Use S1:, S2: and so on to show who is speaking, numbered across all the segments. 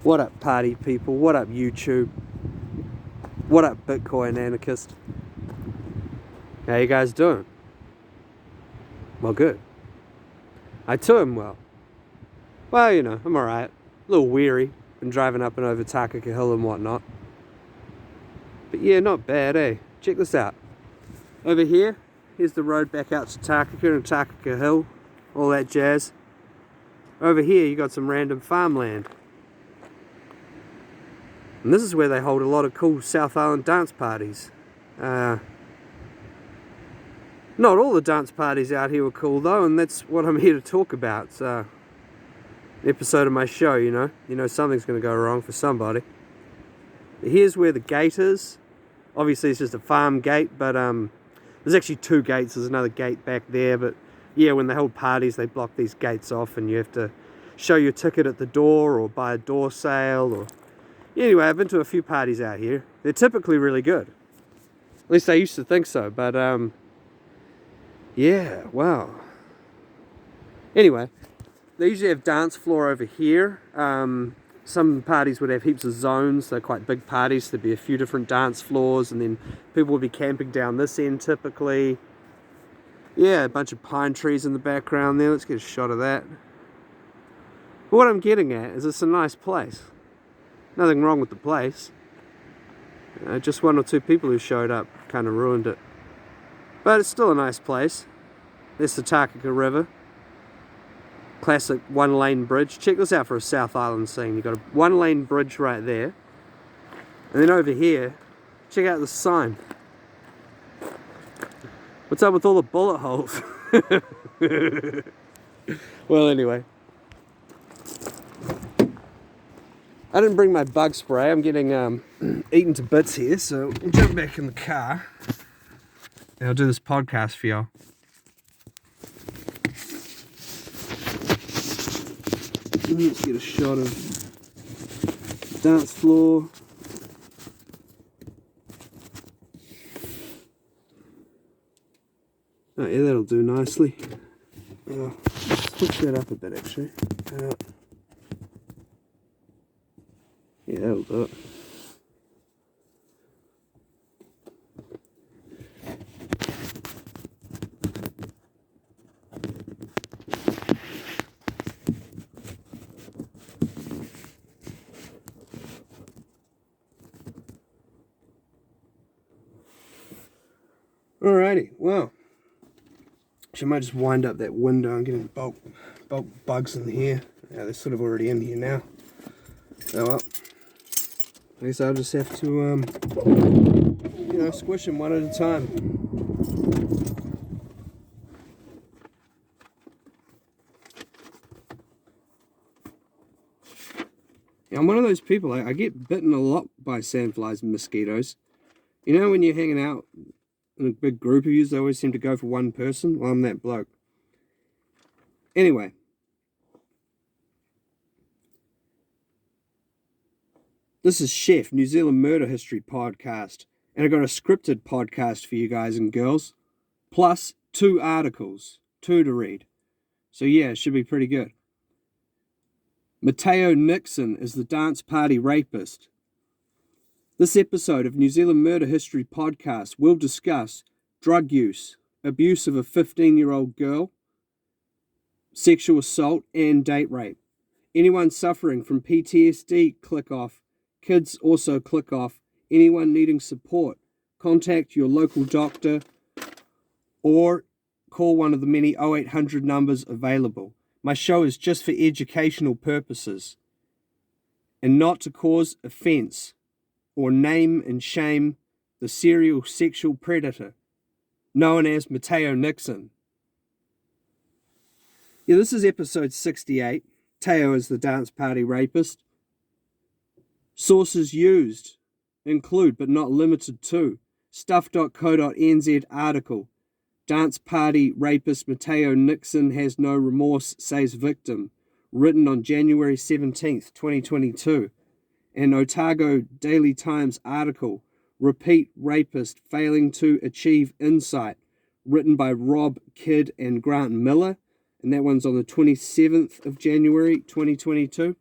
S1: What up, party people? What up, YouTube? What up, Bitcoin anarchist? How you guys doing? Well, good. I too am well. Well, you know, I'm alright. A little weary. Been driving up and over Takaka Hill and whatnot. But yeah, not bad, eh? Check this out. Over here, here's the road back out to Takaka and Takaka Hill. All that jazz. Over here, you got some random farmland. And this is where they hold a lot of cool South Island dance parties. Not all the dance parties out here were cool though, and that's what I'm here to talk about. It's an episode of my show, you know something's going to go wrong for somebody. Here's where the gate is. Obviously it's just a farm gate, but there's actually two gates. There's another gate back there, but yeah, when they hold parties they block these gates off and you have to show your ticket at the door or buy a door sale. Or anyway, I've been to a few parties out here. They're typically really good. At least I used to think so, but yeah, wow. Anyway, they usually have dance floor over here. Some parties would have heaps of zones. They're quite big parties. There'd be a few different dance floors, and then people would be camping down this end typically. Yeah, a bunch of pine trees in the background there. Let's get a shot of that. But what I'm getting at is it's a nice place. Nothing wrong with the place. Just one or two people who showed up kind of ruined it. But it's still a nice place. There's the Takaka River. Classic one-lane bridge. Check this out for a South Island scene. You've got a one-lane bridge right there. And then over here, check out the sign. What's up with all the bullet holes? Well, anyway. I didn't bring my bug spray. I'm getting eaten to bits here, so we'll jump back in the car. And I'll do this podcast for y'all. Let's get a shot of dance floor. Oh yeah, that'll do nicely. Switch that up a bit actually. Yeah, that'll do it. Alrighty, well, I might just wind up that window. I'm getting bulk bugs in here. Yeah, they're sort of already in here now. So well, I guess I'll just have to, squish them one at a time. Yeah, I'm one of those people, I get bitten a lot by sandflies and mosquitoes. You know when you're hanging out in a big group of you, they always seem to go for one person? Well, I'm that bloke. Anyway. This is Chef, New Zealand Murder History Podcast. And I got a scripted podcast for you guys and girls. Plus 2 articles. 2 to read. So yeah, it should be pretty good. Mateo Nixons is the dance party rapist. This episode of New Zealand Murder History Podcast will discuss drug use, abuse of a 15-year-old girl, sexual assault, and date rape. Anyone suffering from PTSD, click off. Kids also click off. Anyone needing support, contact your local doctor or call one of the many 0800 numbers available. My show is just for educational purposes and not to cause offense or name and shame the serial sexual predator known as Mateo Nixons. Yeah, this is episode 68. Teo is the dance party rapist. Sources used include, but not limited to, stuff.co.nz article. Dance party rapist Mateo Nixons has no remorse, says victim. Written on January 17th, 2022. An Otago Daily Times article, Repeat Rapist Failing to Achieve Insight, written by Rob Kidd and Grant Miller, and that one's on the 27th of January 2022.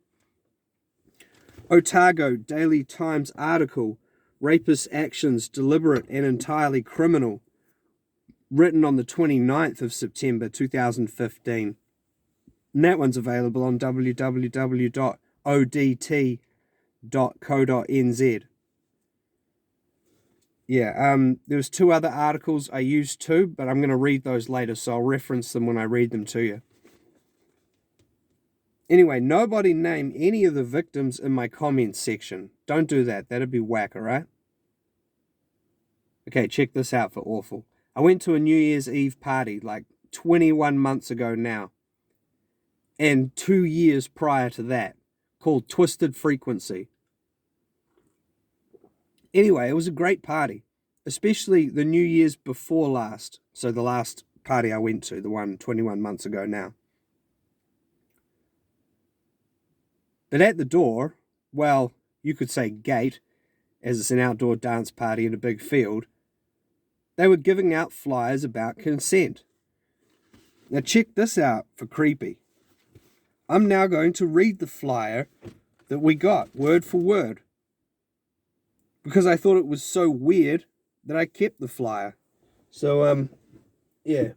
S1: Otago Daily Times article, rapist actions deliberate and entirely criminal, written on the 29th of September 2015. And that one's available on www.odt.co.nz. Yeah, there was two other articles I used too, but I'm going to read those later, so I'll reference them when I read them to you. Anyway, nobody name any of the victims in my comments section. Don't do that. That'd be whack, alright? Okay, check this out for awful. I went to a New Year's Eve party like 21 months ago now, and 2 years prior to that, called Twisted Frequency. Anyway, it was a great party, especially the New Year's before last. So the last party I went to, the one 21 months ago now. But at the door, well, you could say gate, as it's an outdoor dance party in a big field, they were giving out flyers about consent. Now check this out for creepy. I'm now going to read the flyer that we got, word for word, because I thought it was so weird that I kept the flyer. So, yeah,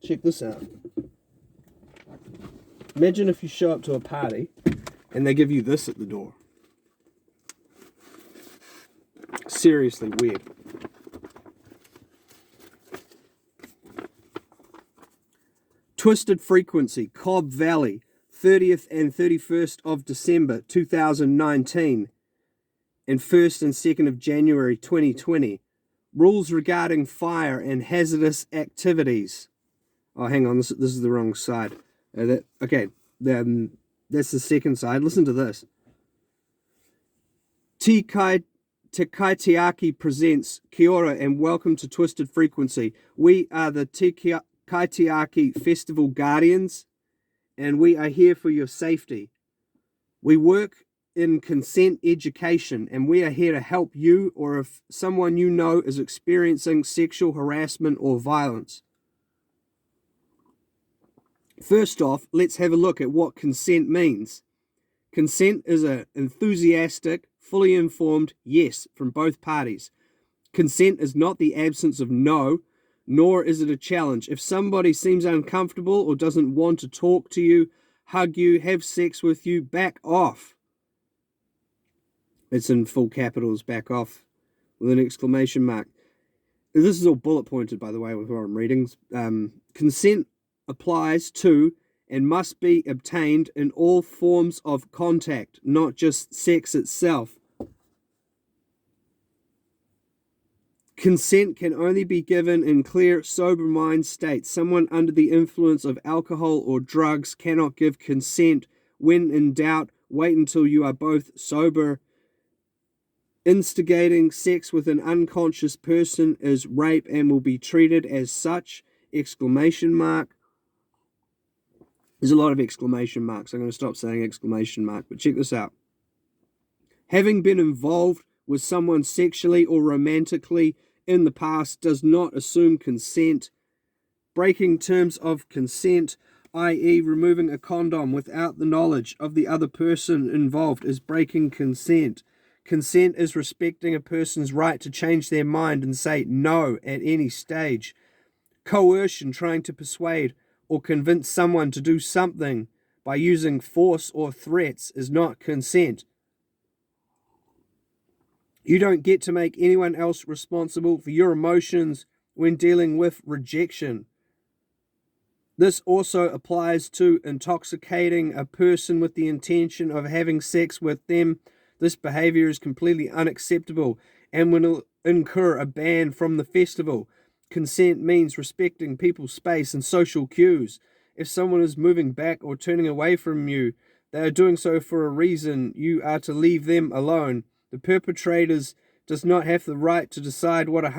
S1: check this out. Imagine if you show up to a party and they give you this at the door. Seriously weird. Twisted Frequency, Cobb Valley, 30th and 31st of December 2019 and 1st and 2nd of January 2020. Rules regarding fire and hazardous activities. Oh, hang on, this is the wrong side. That's the second side. Listen to this. Te Kaitiaki presents Kia ora and welcome to Twisted Frequency. We are the Te Kaitiaki Festival Guardians, and we are here for your safety. We work in consent education, and we are here to help you or if someone you know is experiencing sexual harassment or violence. First off, let's have a look at what consent means. Consent is an enthusiastic, fully informed yes from both parties. Consent is not the absence of no, nor is it a challenge. If somebody seems uncomfortable or doesn't want to talk to you, hug you, have sex with you, back off. It's in full capitals, back off, with an exclamation mark. This is all bullet pointed, by the way, with what I'm reading. Consent applies to and must be obtained in all forms of contact, not just sex itself. Consent can only be given in clear, sober mind states. Someone under the influence of alcohol or drugs cannot give consent. When in doubt, wait until you are both sober. Instigating sex with an unconscious person is rape and will be treated as such. Exclamation mark. There's a lot of exclamation marks. I'm going to stop saying exclamation mark, but check this out. Having been involved with someone sexually or romantically in the past does not assume consent. Breaking terms of consent, i.e. removing a condom without the knowledge of the other person involved, is breaking consent. Consent is respecting a person's right to change their mind and say no at any stage. Coercion, trying to persuade or convince someone to do something by using force or threats, is not consent. You don't get to make anyone else responsible for your emotions when dealing with rejection. This also applies to intoxicating a person with the intention of having sex with them. This behavior is completely unacceptable and will incur a ban from the festival. Consent means respecting people's space and social cues. If someone is moving back or turning away from you, they are doing so for a reason. You are to leave them alone. The perpetrators does not have the right to decide what is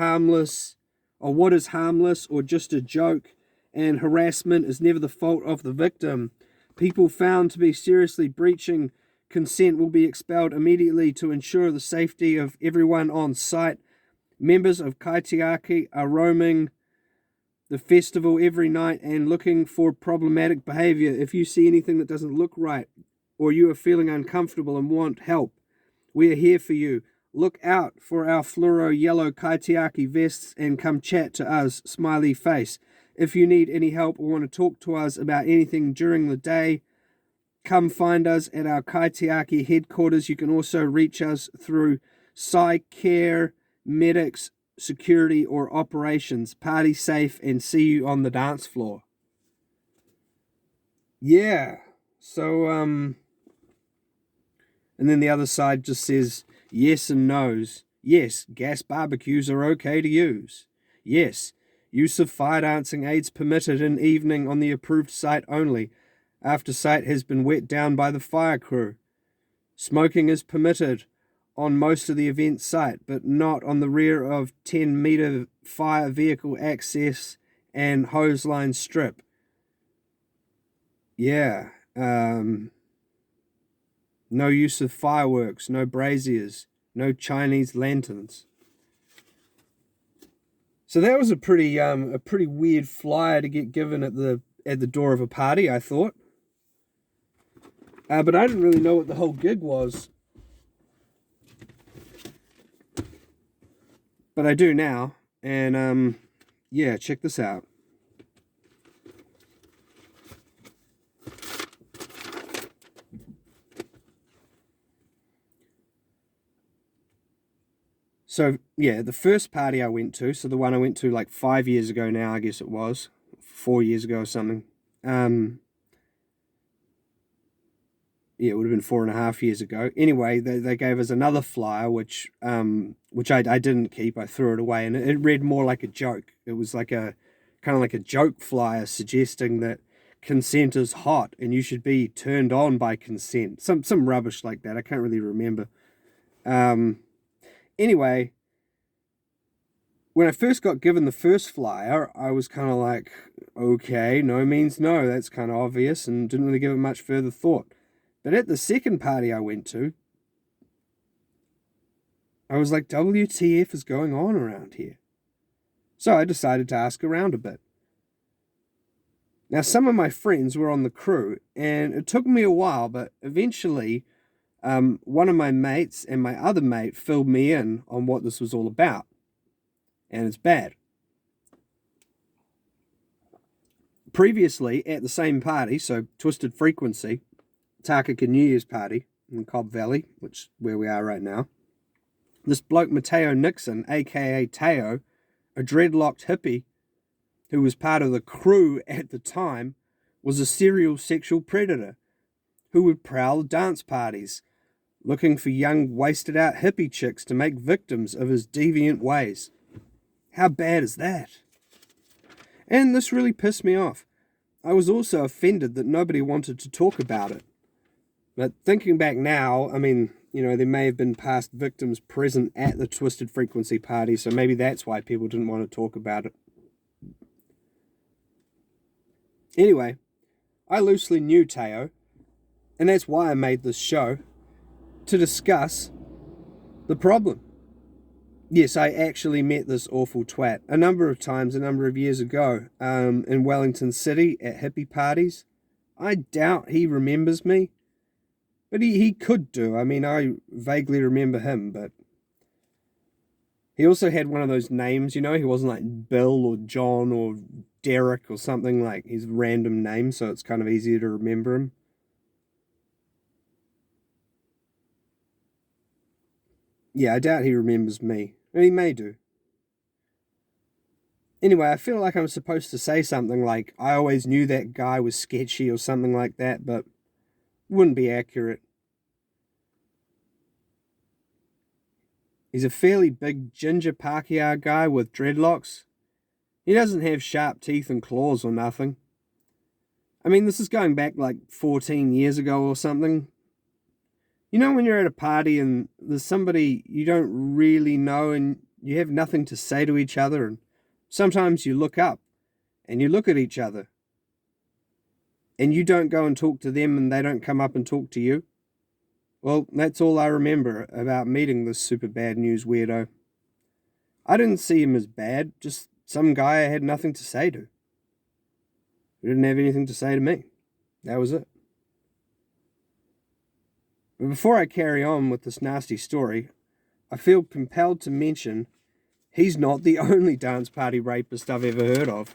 S1: harmless or just a joke, and harassment is never the fault of the victim. People found to be seriously breaching consent will be expelled immediately to ensure the safety of everyone on site. Members of Kaitiaki are roaming the festival every night and looking for problematic behavior. If you see anything that doesn't look right or you are feeling uncomfortable and want help, we are here for you. Look out for our fluoro yellow kaitiaki vests and come chat to us, smiley face. If you need any help or want to talk to us about anything during the day, come find us at our kaitiaki headquarters. You can also reach us through Care, Medics, Security, or Operations. Party safe and see you on the dance floor. Yeah, so, and then the other side just says yes and no's. Yes, gas barbecues are okay to use. Yes, use of fire dancing aids permitted in evening on the approved site only, after site has been wet down by the fire crew. Smoking is permitted on most of the event site, but not on the rear of 10-meter fire vehicle access and hose line strip. Yeah, no use of fireworks, no braziers, no Chinese lanterns. So that was a pretty weird flyer to get given at the door of a party, I thought. But I didn't really know what the whole gig was. But I do now, and yeah, check this out. So, yeah, the first party I went to, so the one I went to like 5 years ago now, I guess it was, 4 years ago or something. Yeah, it would have been 4.5 years ago. Anyway, they gave us another flyer, which I didn't keep. I threw it away, and it read more like a joke. It was like a kind of like a joke flyer suggesting that consent is hot and you should be turned on by consent. Some rubbish like that. I can't really remember. Anyway, when I first got given the first flyer, I was kind of like, okay, no means no. That's kind of obvious, and didn't really give it much further thought. But at the second party I went to, I was like, WTF is going on around here? So I decided to ask around a bit. Now, some of my friends were on the crew, and it took me a while, but eventually one of my mates and my other mate filled me in on what this was all about. And it's bad. Previously, at the same party, so Twisted Frequency, Takaka New Year's party in Cobb Valley, which is where we are right now, this bloke Mateo Nixon, aka Teo, a dreadlocked hippie who was part of the crew at the time, was a serial sexual predator who would prowl dance parties, looking for young, wasted-out hippie chicks to make victims of his deviant ways. How bad is that? And this really pissed me off. I was also offended that nobody wanted to talk about it. But thinking back now, I mean, you know, there may have been past victims present at the Twisted Frequency party, so maybe that's why people didn't want to talk about it. Anyway, I loosely knew Teo, and that's why I made this show, to discuss the problem. Yes, I actually met this awful twat a number of times, a number of years ago, in Wellington City at hippie parties. I doubt he remembers me, but he could do. I mean, I vaguely remember him, but he also had one of those names, you know, he wasn't like Bill or John or Derek or something, like his random name, so it's kind of easier to remember him. Yeah, I doubt he remembers me. He may do. Anyway, I feel like I'm supposed to say something like, I always knew that guy was sketchy or something like that, but it wouldn't be accurate. He's a fairly big ginger Pākehā guy with dreadlocks. He doesn't have sharp teeth and claws or nothing. I mean, this is going back like 14 years ago or something. You know when you're at a party and there's somebody you don't really know and you have nothing to say to each other, and sometimes you look up and you look at each other and you don't go and talk to them and they don't come up and talk to you? Well, that's all I remember about meeting this super bad news weirdo. I didn't see him as bad, just some guy I had nothing to say to. He didn't have anything to say to me. That was it. But before I carry on with this nasty story, I feel compelled to mention he's not the only dance party rapist I've ever heard of.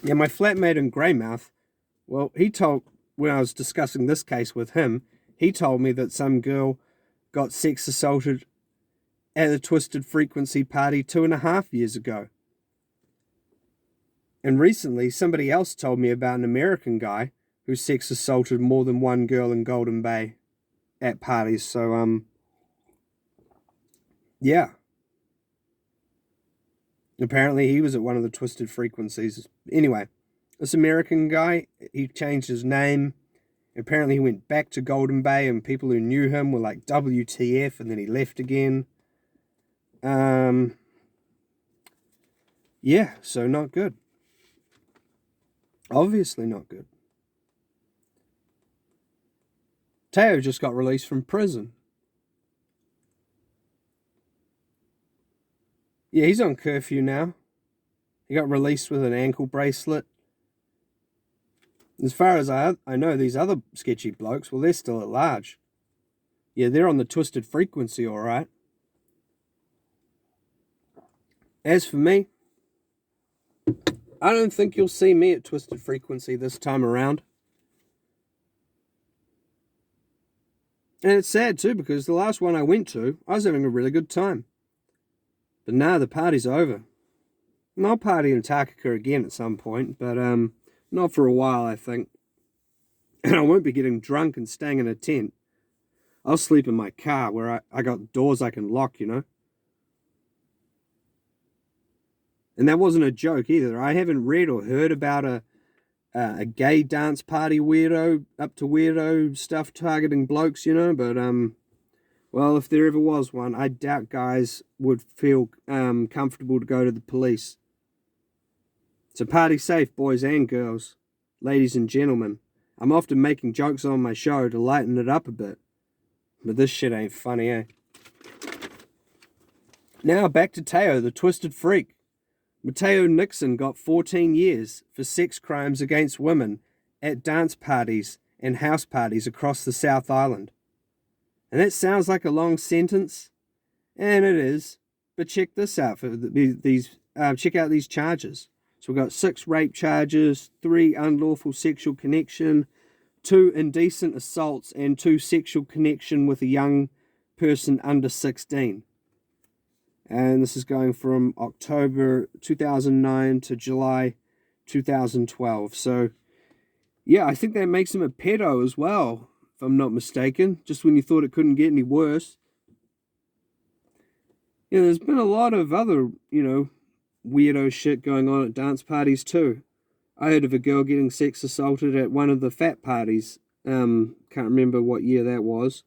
S1: Yeah, my flatmate in Greymouth, well, when I was discussing this case with him, he told me that some girl got sex assaulted at a Twisted Frequency party 2.5 years ago. And recently, somebody else told me about an American guy who sex assaulted more than one girl in Golden Bay at parties. So, yeah. Apparently he was at one of the Twisted Frequencies. Anyway, this American guy, he changed his name. Apparently he went back to Golden Bay and people who knew him were like, WTF, and then he left again. Yeah, so not good. Obviously not good. Teo just got released from prison. Yeah, he's on curfew now. He got released with an ankle bracelet. As far as I know, these other sketchy blokes, well, they're still at large. Yeah, they're on the Twisted Frequency, all right. As for me, I don't think you'll see me at Twisted Frequency this time around. And it's sad too, because the last one I went to, I was having a really good time. But now the party's over. And I'll party in Takaka again at some point, but not for a while, I think. And I won't be getting drunk and staying in a tent. I'll sleep in my car where I got doors I can lock, you know. And that wasn't a joke either. I haven't read or heard about a gay dance party weirdo, up to weirdo stuff targeting blokes, you know, but well, if there ever was one, I doubt guys would feel comfortable to go to the police. So party safe, boys and girls, ladies and gentlemen. I'm often making jokes on my show to lighten it up a bit, but this shit ain't funny, eh? Now back to Teo, the twisted freak. Mateo Nixons got 14 years for sex crimes against women at dance parties and house parties across the South Island. And that sounds like a long sentence, and it is. But check this out for check out these charges. So we've got 6 rape charges, 3 unlawful sexual connection, 2 indecent assaults, and 2 sexual connection with a young person under 16. And this is going from October 2009 to July 2012. So, yeah, I think that makes him a pedo as well, if I'm not mistaken, just when you thought it couldn't get any worse. Yeah, there's been a lot of other, weirdo shit going on at dance parties too. I heard of a girl getting sex assaulted at one of the fat parties. Can't remember what year that was.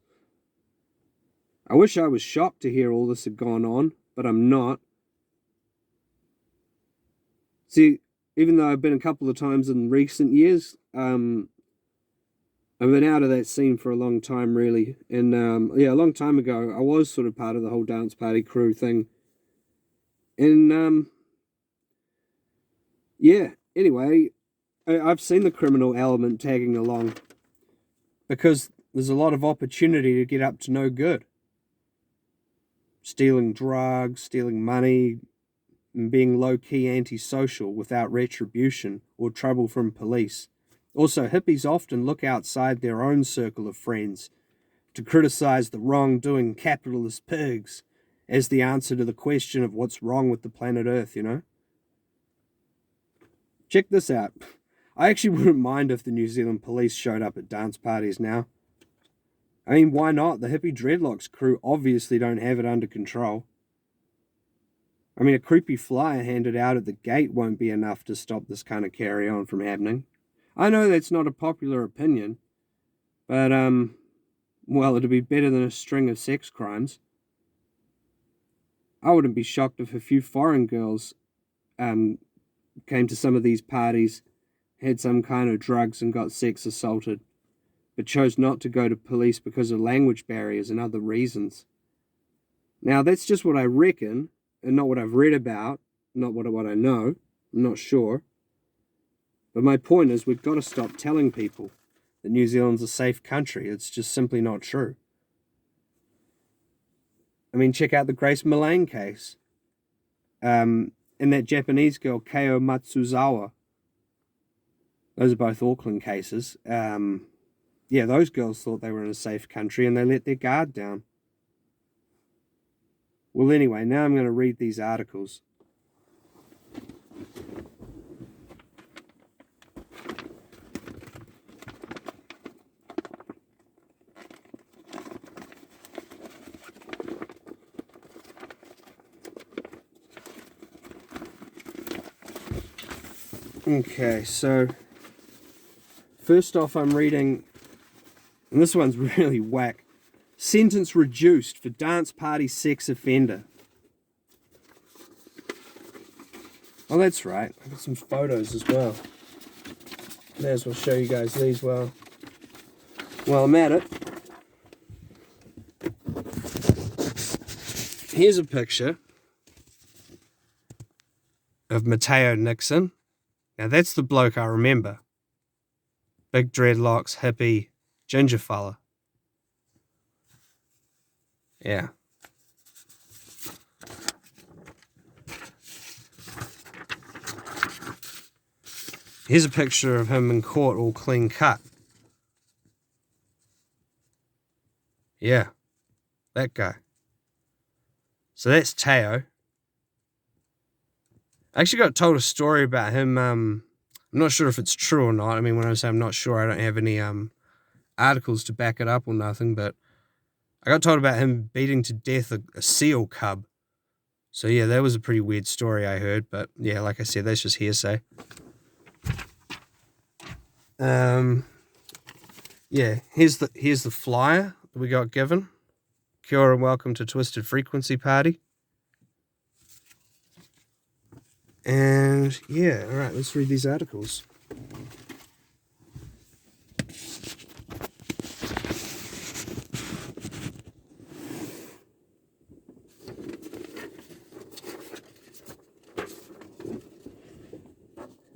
S1: I wish I was shocked to hear all this had gone on, but I'm not. See, even though I've been a couple of times in recent years, I've been out of that scene for a long time, really. And, a long time ago, I was sort of part of the whole dance party crew thing. And, anyway, I've seen the criminal element tagging along because there's a lot of opportunity to get up to no good. Stealing drugs, stealing money, and being low-key antisocial without retribution or trouble from police. Also, hippies often look outside their own circle of friends to criticize the wrongdoing capitalist pigs as the answer to the question of what's wrong with the planet Earth, Check this out. I actually wouldn't mind if the New Zealand police showed up at dance parties now. I mean, why not? The hippie dreadlocks crew obviously don't have it under control. I mean, a creepy flyer handed out at the gate won't be enough to stop this kind of carry-on from happening. I know that's not a popular opinion, but, it'd be better than a string of sex crimes. I wouldn't be shocked if a few foreign girls came to some of these parties, had some kind of drugs and got sex assaulted, but chose not to go to police because of language barriers and other reasons. Now, that's just what I reckon, and not what I've read about, not what I know. I'm not sure. But my point is, we've got to stop telling people that New Zealand's a safe country. It's just simply not true. I mean, check out the Grace Millane case. And that Japanese girl, Keo Matsuzawa. Those are both Auckland cases. Yeah, those girls thought they were in a safe country and they let their guard down. Well, anyway, now I'm going to read these articles. Okay, so first off, I'm reading, and this one's really whack. Sentence reduced for dance party sex offender. Oh, that's right. I've got some photos as well. May as well show you guys these while I'm at it. Here's a picture of Mateo Nixon. Now that's the bloke I remember. Big dreadlocks, hippie, ginger fella. Yeah. Here's a picture of him in court all clean cut. Yeah, that guy. So that's Teo. I actually got told a story about him. I'm not sure if it's true or not. I mean, when I say I'm not sure, I don't have any articles to back it up or nothing, but I got told about him beating to death a seal cub. So yeah, that was a pretty weird story I heard, but yeah, like I said, that's just hearsay. Yeah, here's the flyer that we got given. Kia ora and welcome to Twisted Frequency Party. And yeah, all right, let's read these articles.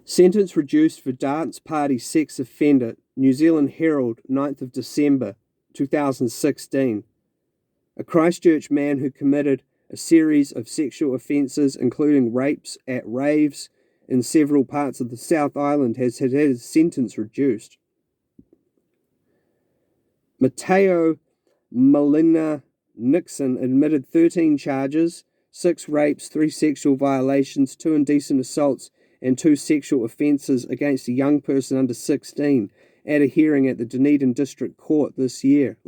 S1: Sentence reduced for dance party sex offender, New Zealand Herald, 9th of December, 2016. A Christchurch man who committed a series of sexual offences, including rapes at raves in several parts of the South Island, has had his sentence reduced. Mateo Nixon admitted 13 charges, 6 rapes, 3 sexual violations, 2 indecent assaults, and 2 sexual offences against a young person under 16 at a hearing at the Dunedin District Court last year.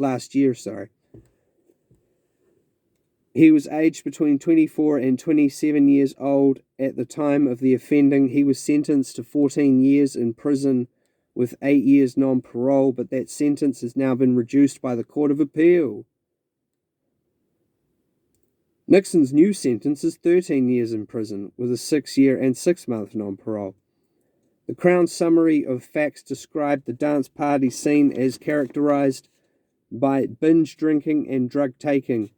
S1: He was aged between 24 and 27 years old at the time of the offending. He was sentenced to 14 years in prison with 8 years non-parole, but that sentence has now been reduced by the Court of Appeal. Nixon's new sentence is 13 years in prison with a 6-year and 6-month non-parole. The Crown's summary of facts described the dance party scene as characterised by binge drinking and drug taking.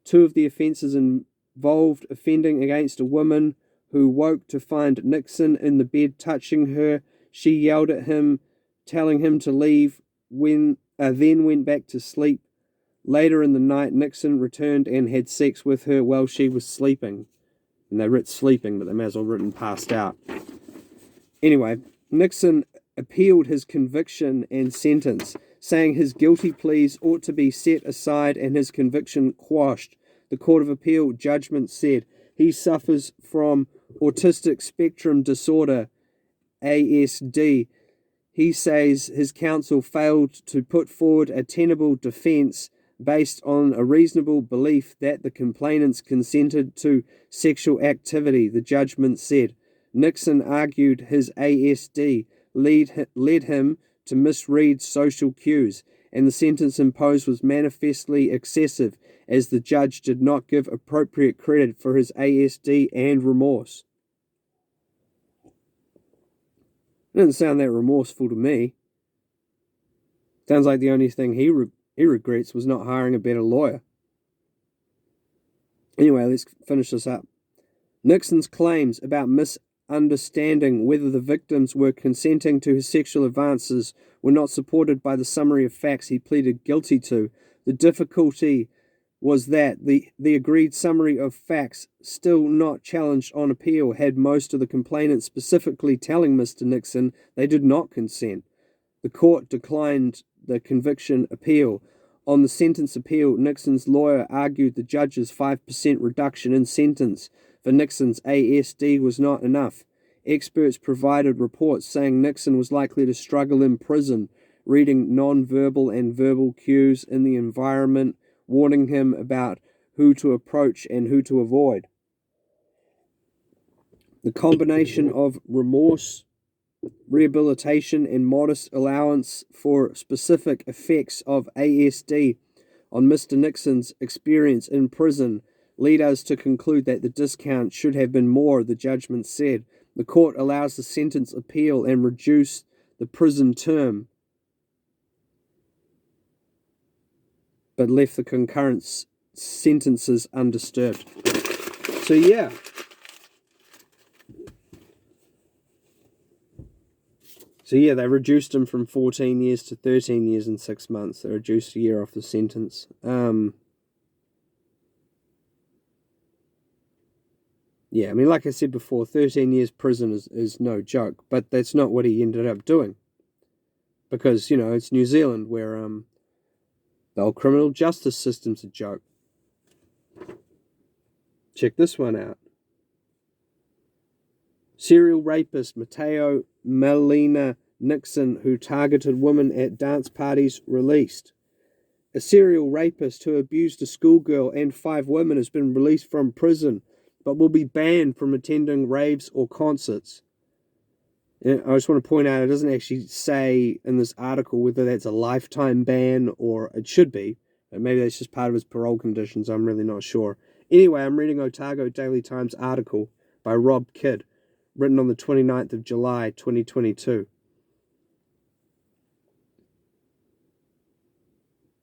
S1: 2 of the offences involved offending against a woman who woke to find Nixon in the bed touching her. She yelled at him, telling him to leave, then went back to sleep. Later in the night, Nixon returned and had sex with her while she was sleeping. And they writ sleeping, but they may as well written passed out. Anyway, Nixon appealed his conviction and sentence, saying his guilty pleas ought to be set aside and his conviction quashed. The Court of Appeal judgment said he suffers from autistic spectrum disorder, ASD. He says his counsel failed to put forward a tenable defence based on a reasonable belief that the complainants consented to sexual activity, the judgment said. Nixon argued his ASD led him to misread social cues, and the sentence imposed was manifestly excessive, as the judge did not give appropriate credit for his ASD and remorse. It doesn't sound that remorseful to me. Sounds like the only thing he regrets was not hiring a better lawyer. Anyway, let's finish this up. Nixon's claims about understanding whether the victims were consenting to his sexual advances were not supported by the summary of facts he pleaded guilty to. The difficulty was that the agreed summary of facts, still not challenged on appeal, had most of the complainants specifically telling Mr. Nixon they did not consent. The court declined the conviction appeal. On the sentence appeal, Nixon's lawyer argued the judge's 5% reduction in sentence for Nixon's ASD was not enough. Experts provided reports saying Nixon was likely to struggle in prison, reading non-verbal and verbal cues in the environment, warning him about who to approach and who to avoid. The combination of remorse, rehabilitation, and modest allowance for specific effects of ASD on Mr. Nixon's experience in prison lead us to conclude that the discount should have been more, the judgment said. The court allows the sentence appeal and reduce the prison term, but left the concurrent sentences undisturbed. So yeah. They reduced him from 14 years to 13 years and 6 months. They reduced a year off the sentence. Yeah, I mean, like I said before, 13 years prison is no joke, but that's not what he ended up doing. Because, it's New Zealand where the whole criminal justice system's a joke. Check this one out. Serial rapist Mateo Nixon, who targeted women at dance parties, released. A serial rapist who abused a schoolgirl and 5 women has been released from prison, but will be banned from attending raves or concerts. And I just want to point out, it doesn't actually say in this article whether that's a lifetime ban or it should be. Maybe that's just part of his parole conditions. I'm really not sure. Anyway, I'm reading Otago Daily Times article by Rob Kidd, written on the 29th of July, 2022.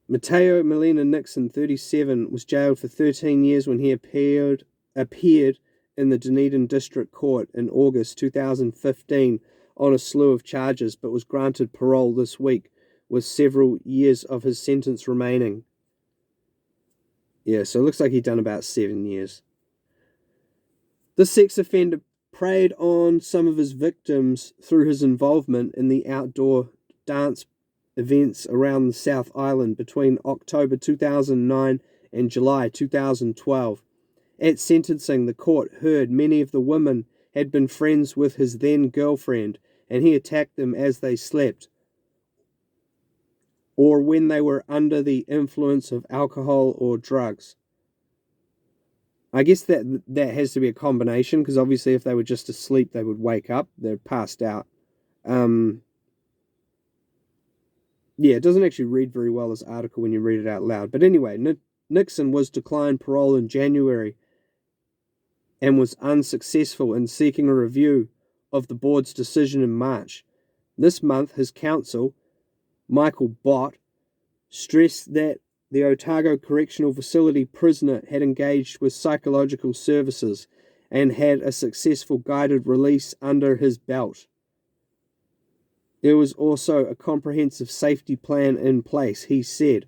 S1: Mateo Nixon, 37, was jailed for 13 years when he appeared in the Dunedin District Court in August 2015 on a slew of charges, but was granted parole this week with several years of his sentence remaining. Yeah, so it looks like he'd done about 7 years. The sex offender preyed on some of his victims through his involvement in the outdoor dance events around the South Island between October 2009 and July 2012. At sentencing, the court heard many of the women had been friends with his then-girlfriend, and he attacked them as they slept or when they were under the influence of alcohol or drugs. I guess that has to be a combination, because obviously if they were just asleep, they would wake up. They're passed out. Yeah, it doesn't actually read very well, this article, when you read it out loud. But anyway, Nixon was declined parole in January and was unsuccessful in seeking a review of the board's decision in March. This month, his counsel, Michael Bott, stressed that the Otago Correctional Facility prisoner had engaged with psychological services and had a successful guided release under his belt. There was also a comprehensive safety plan in place, he said.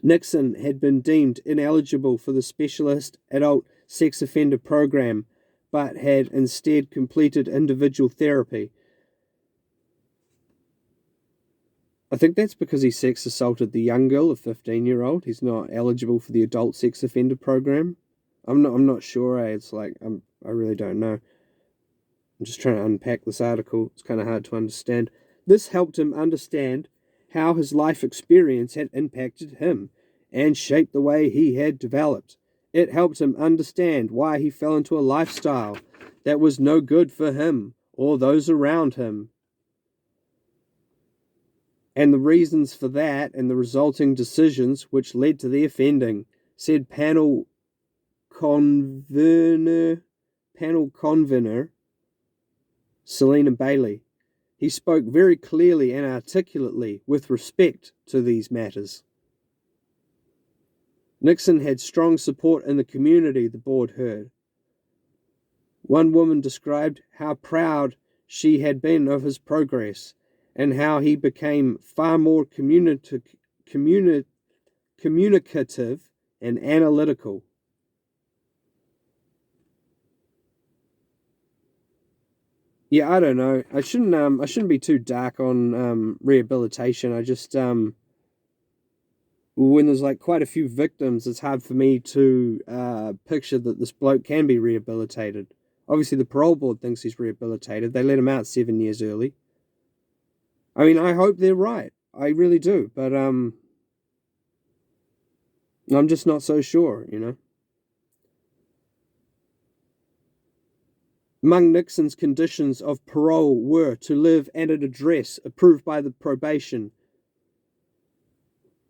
S1: Nixon had been deemed ineligible for the Specialist Adult Sex Offender Program, but had instead completed individual therapy. I think that's because he sex assaulted the young girl, a 15-year-old. He's not eligible for the Adult Sex Offender Program. I'm not sure. It's like I really don't know. I'm just trying to unpack this article. It's kind of hard to understand. This helped him understand how his life experience had impacted him and shaped the way he had developed. It helped him understand why he fell into a lifestyle that was no good for him or those around him, and the reasons for that and the resulting decisions which led to the offending, said panel convener Selena Bailey. He spoke very clearly and articulately with respect to these matters. Nixon had strong support in the community, the board heard. One woman described how proud she had been of his progress and how he became far more communicative and analytical. Yeah, I don't know. I shouldn't be too dark on rehabilitation. I just when there's like quite a few victims, it's hard for me to picture that this bloke can be rehabilitated. Obviously, the parole board thinks he's rehabilitated. They let him out 7 years early. I mean, I hope they're right. I really do. But I'm just not so sure, you know. Among Nixon's conditions of parole were to live at an address approved by the probation,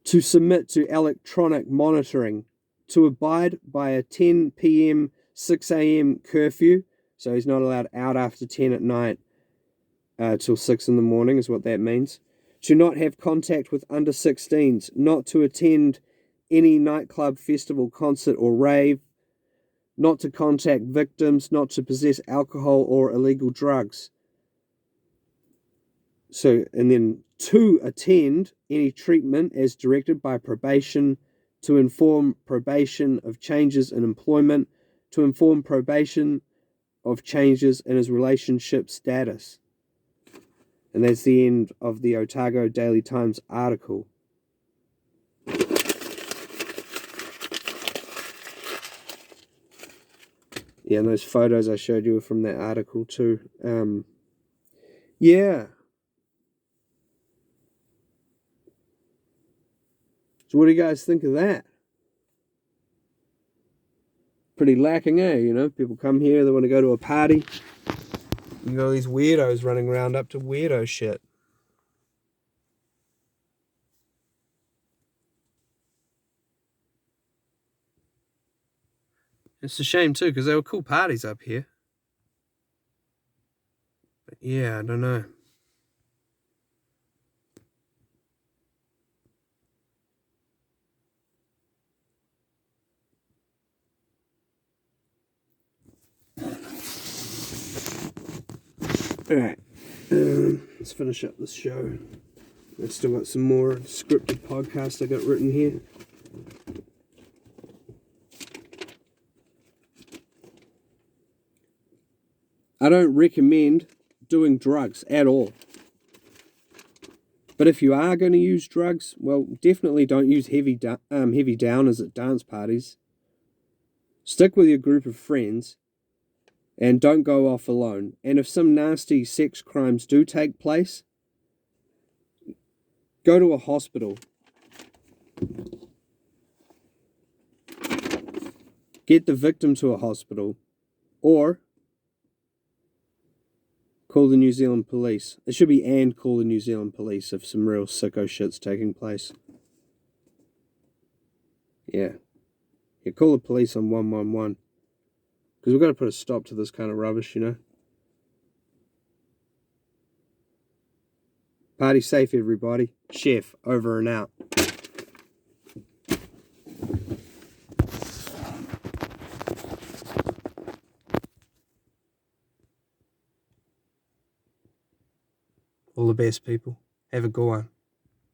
S1: to submit to electronic monitoring, to abide by a 10 p.m., 6 a.m. curfew. So he's not allowed out after 10 at night till 6 in the morning is what that means. To not have contact with under 16s, not to attend any nightclub, festival, concert, or rave, not to contact victims, not to possess alcohol or illegal drugs. So, and then to attend any treatment as directed by probation, to inform probation of changes in employment, to inform probation of changes in his relationship status. And that's the end of the Otago Daily Times article. Yeah, and those photos I showed you were from that article too. Yeah. So what do you guys think of that? Pretty lacking, eh? You know, people come here, they want to go to a party. You got all these weirdos running around up to weirdo shit. It's a shame too, because there were cool parties up here. But yeah, I don't know. Alright, let's finish up this show. I've still got some more scripted podcasts I got written here. I don't recommend doing drugs at all. But if you are going to use drugs, well, definitely don't use heavy downers at dance parties. Stick with your group of friends and don't go off alone. And if some nasty sex crimes do take place, go to a hospital. Get the victim to a hospital. Or call the New Zealand police. It should be and call the New Zealand police if some real sicko shit's taking place. Yeah. Yeah, call the police on 111. Because we've got to put a stop to this kind of rubbish, you know. Party safe, everybody. Chef, over and out. All the best, people. Have a good one.